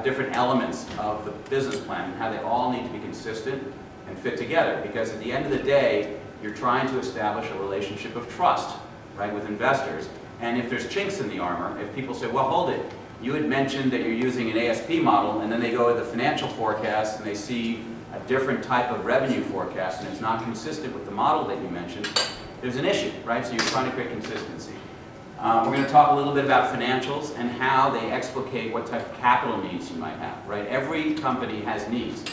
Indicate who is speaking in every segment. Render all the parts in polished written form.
Speaker 1: the different elements of the business plan and how they all need to be consistent and fit together. Because at the end of the day, you're trying to establish a relationship of trust, right, with investors. And if there's chinks in the armor, if people say, well, hold it, you had mentioned that you're using an ASP model, and then they go to the financial forecast and they see a different type of revenue forecast, and it's not consistent with the model that you mentioned, there's an issue, right? So you're trying to create consistency. We're going to talk a little bit about financials and how they explicate what type of capital needs you might have, right? Every company has needs.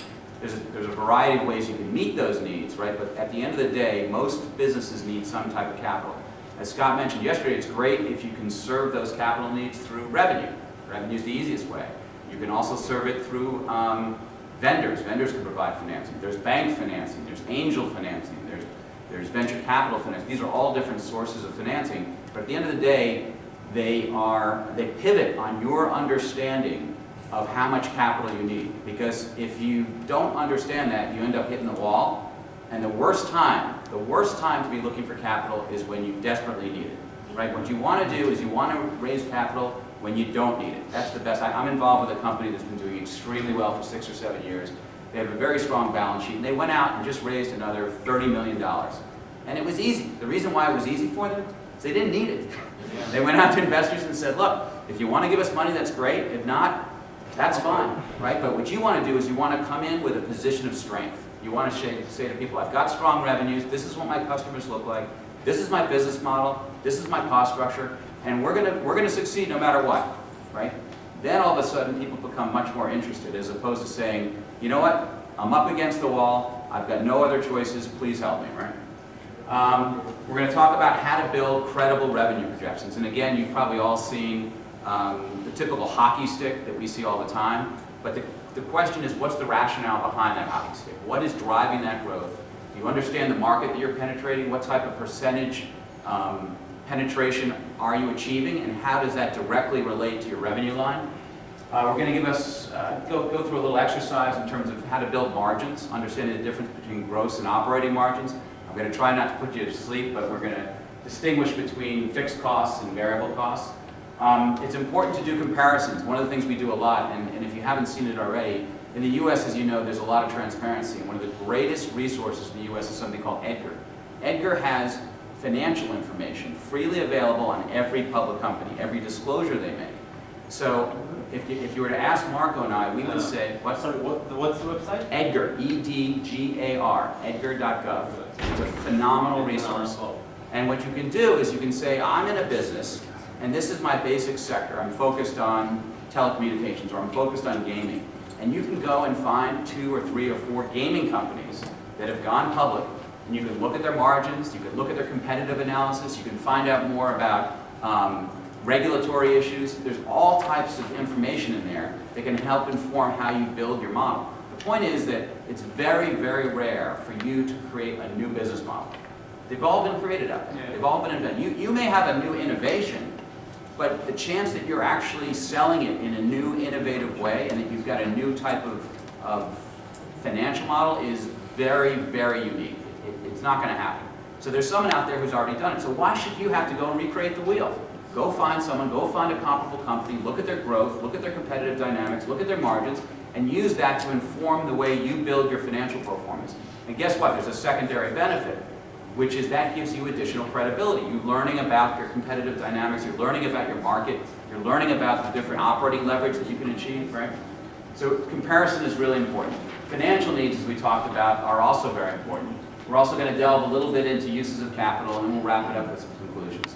Speaker 1: There's a variety of ways you can meet those needs, right? But at the end of the day, most businesses need some type of capital. As Scott mentioned yesterday, it's great if you can serve those capital needs through revenue. Revenue is the easiest way. You can also serve it through vendors. Vendors can provide financing. There's bank financing. There's angel financing. There's venture capital financing. These are all different sources of financing. But at the end of the day, they pivot on your understanding of how much capital you need. Because if you don't understand that, you end up hitting the wall. And the worst time to be looking for capital is when you desperately need it. Right? What you want to do is you want to raise capital when you don't need it. That's the best. I'm involved with a company that's been doing extremely well for 6 or 7 years. They have a very strong balance sheet, and they went out and just raised another $30 million. And it was easy. The reason why it was easy for them is they didn't need it. They went out to investors and said, look, if you want to give us money, that's great. If not, that's fine. Right? But what you want to do is you want to come in with a position of strength. You want to say to people, I've got strong revenues. This is what my customers look like. This is my business model. This is my cost structure. And we're gonna succeed no matter what, right? Then all of a sudden people become much more interested as opposed to saying, you know what, I'm up against the wall, I've got no other choices, please help me, right? We're gonna talk about how to build credible revenue projections. And again, you've probably all seen the typical hockey stick that we see all the time. But the question is, what's the rationale behind that hockey stick? What is driving that growth? Do you understand the market that you're penetrating? What type of percentage penetration are you achieving, and how does that directly relate to your revenue line? We're going to give us, go through a little exercise in terms of how to build margins, understanding the difference between gross and operating margins. I'm going to try not to put you to sleep, but we're going to distinguish between fixed costs and variable costs. It's important to do comparisons. One of the things we do a lot, and if you haven't seen it already, in the U.S., as you know, there's a lot of transparency. And one of the greatest resources in the U.S. is something called Edgar. Edgar has financial information freely available on every public company, every disclosure they make. So if you were to ask Marco and I, we would say, what's the website? Edgar, E-D-G-A-R, edgar.gov. It's a phenomenal resource. And what you can do is you can say, I'm in a business, and this is my basic sector. I'm focused on telecommunications, or I'm focused on gaming. And you can go and find 2 or 3 or 4 gaming companies that have gone public. And you can look at their margins, you can look at their competitive analysis, you can find out more about regulatory issues. There's all types of information in there that can help inform how you build your model. The point is that it's very, very rare for you to create a new business model. They've all been created out there. They've all been invented. You may have a new innovation, but the chance that you're actually selling it in a new, innovative way and that you've got a new type of financial model is very, very unique. It's not going to happen. So there's someone out there who's already done it. So why should you have to go and recreate the wheel? Go find someone, go find a comparable company, look at their growth, look at their competitive dynamics, look at their margins, and use that to inform the way you build your financial performance. And guess what? There's a secondary benefit, which is that gives you additional credibility. You're learning about your competitive dynamics, you're learning about your market, you're learning about the different operating leverage that you can achieve, right? So comparison is really important. Financial needs, as we talked about, are also very important. We're also going to delve a little bit into uses of capital, and then we'll wrap it up with some conclusions.